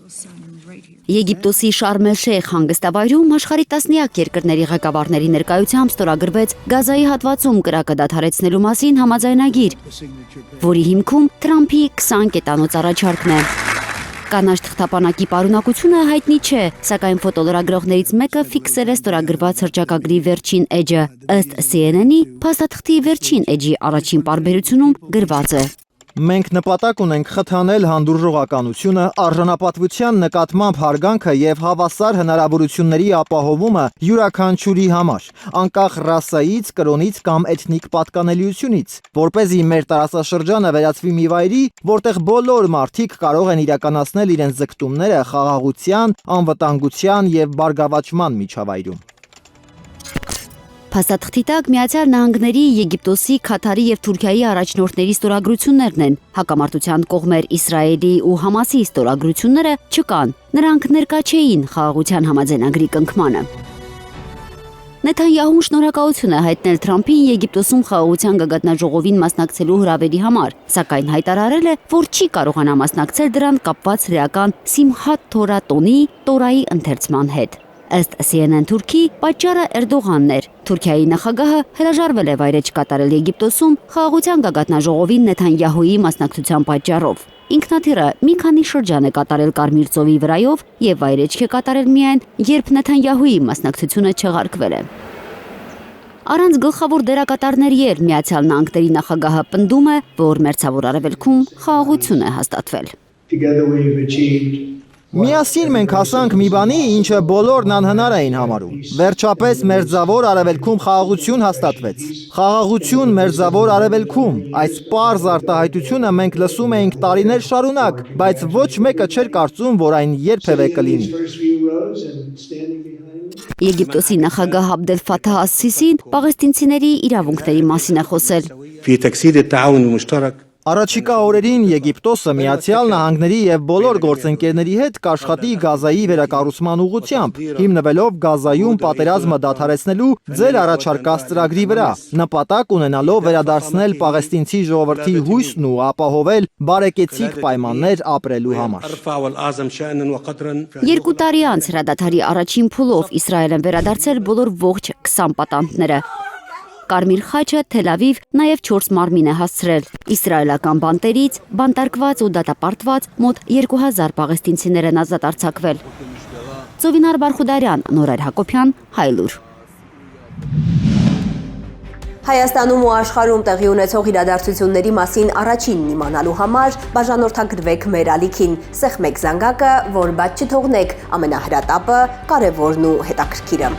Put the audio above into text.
Եգիպտոսի Շարմ էլ-Շեյխ հանգստավայրում աշխարհի տասնյակ երկրների ղեկավարների ներկայությամբ ստորագրվեց Գազայի հատվածում կրակը դադարեցնելու մասին համաձայնագիր, որի հիմքում Թրամփի 20 կետանոց առաջարկն է։ Կանաչ թղթապանակի պարունակությունը հայտնի չէ, սակայն ֆոտոլրագրողներից մեկը ֆիքսել է ստորագրված հռչակագրի վերջին էջը։ Ըստ CNN-ի, փաստաթղթի վերջին էջի առաջին պարբերությունում գրված է. Մենք նպատակ ունենք խթանել հանդուրժողականությունը, արժանապատվության նկատմամբ հարգանքը եւ հավասար հնարավորությունների ապահովումը յուրաքանչյուրի համար, անկախ ռասայից, կրոնից կամ էթնիկ պատկանելիությունից, որպեսզի մեր տարածաշրջանը վերածվի մի վայրի, որտեղ բոլոր մարդիկ կարող են իրականացնել իրենց ձգտումները խաղաղության, անվտանգության եւ բարգավաճման միջավայրում։ Փաստաթղթի տակ Միացյալ Նահանգների, Եգիպտոսի, Քաթարի եւ Թուրքիայի առաջնորդների ստորագրություններն են։ Հակամարտության կողմեր Իսրայելի ու Համասի ստորագրությունները չկան։ Նրանք ներկա չէին խաղաղության համաձայնագրի կնքմանը։ Նեթանյահուն շնորհակալություն է հայտնել Թրամփին Եգիպտոսում խաղաղության գագաթնաժողովին մասնակցելու հրավերի համար, սակայն հայտարարել է, որ չի կարողանա մասնակցել դրան կապված հրեական Սիմհաթ Թորա տոնի Տորայի ընթերցման հետ։ Ըստ CNN Թուրքի, պատճառը Էրդողանն էր։ Թուրքիայի նախագահը հրաժարվել է վայրէջք կատարել Եգիպտոսում խաղաղության գագաթնաժողովին Նեթանյահուի մասնակցության պատճառով։ Ինքնաթիռը մի քանի շրջան է կատարել Կարմիր ծովի վրայով եւ վայրէջք է կատարել միայն, երբ Նեթանյահուի մասնակցությունը չեղարկվել է։ Առանց գլխավոր դերակատարների էլ Միացյալ Նահանգների նախագահը պնդում է, որ Մերձավոր Արևելքում խաղաղություն է հաստատվել։ Միասին մենք հասանք մի բանի, ինչը բոլորն անհնար էին համարում։ Վերջապես Մերձավոր Արևելքում խաղաղություն հաստատվեց։ Խաղաղություն Մերձավոր Արևելքում։ Այս պարզ արտահայտությունը մենք լսում էինք տարիներ շարունակ, բայց ոչ մեկը չէր կարծում, որ այն երբևէ կլինի։ Եգիպտոսի նախագահ Աբդել Ֆաթահ ալ-Սիսին պաղեստինցիների իրավունքների մասին է խոսել։ Առաջիկա օրերին Եգիպտոսը Միացյալ Նահանգների եւ բոլոր գործընկերների հետ կաշխատի Գազայի վերակառուցման ուղղությամբ, հիմնվելով Գազայում պատերազմը դադարեցնելու ձեր առաջարկած ծրագրի վրա, նպատակ ունենալով վերադարձնել պաղեստինցի ժողովրդի հույսն ու ապահովել բարեկեցիկ պայմաններ ապրելու համար։ 2 տարի անց հրադադարի առաջին փուլով Իսրայելն վերադարձել բոլոր ողջ 20 պատանդները։ Կարմիր խաչը Թել Ավիվ նաև 4 մարմին է հասցրել։ Իսրայելական բանտերից բանտարկված ու դատապարտված մոտ 2000 պաղեստինցիներ են ազատ արձակվել։ Ծովինար Բարխուդարյան, Նորայր Հակոբյան, Հայլուր։ Հայաստանում ու աշխարհում տեղի ունեցող իրադարձությունների մասին առաջինն իմանալու համար բաժանորդագրվեք մեր ալիքին, սեղմեք զանգակը, որ բաց չթողնեք ամենահրատապը, կարևորն ու հետաքրքիրը։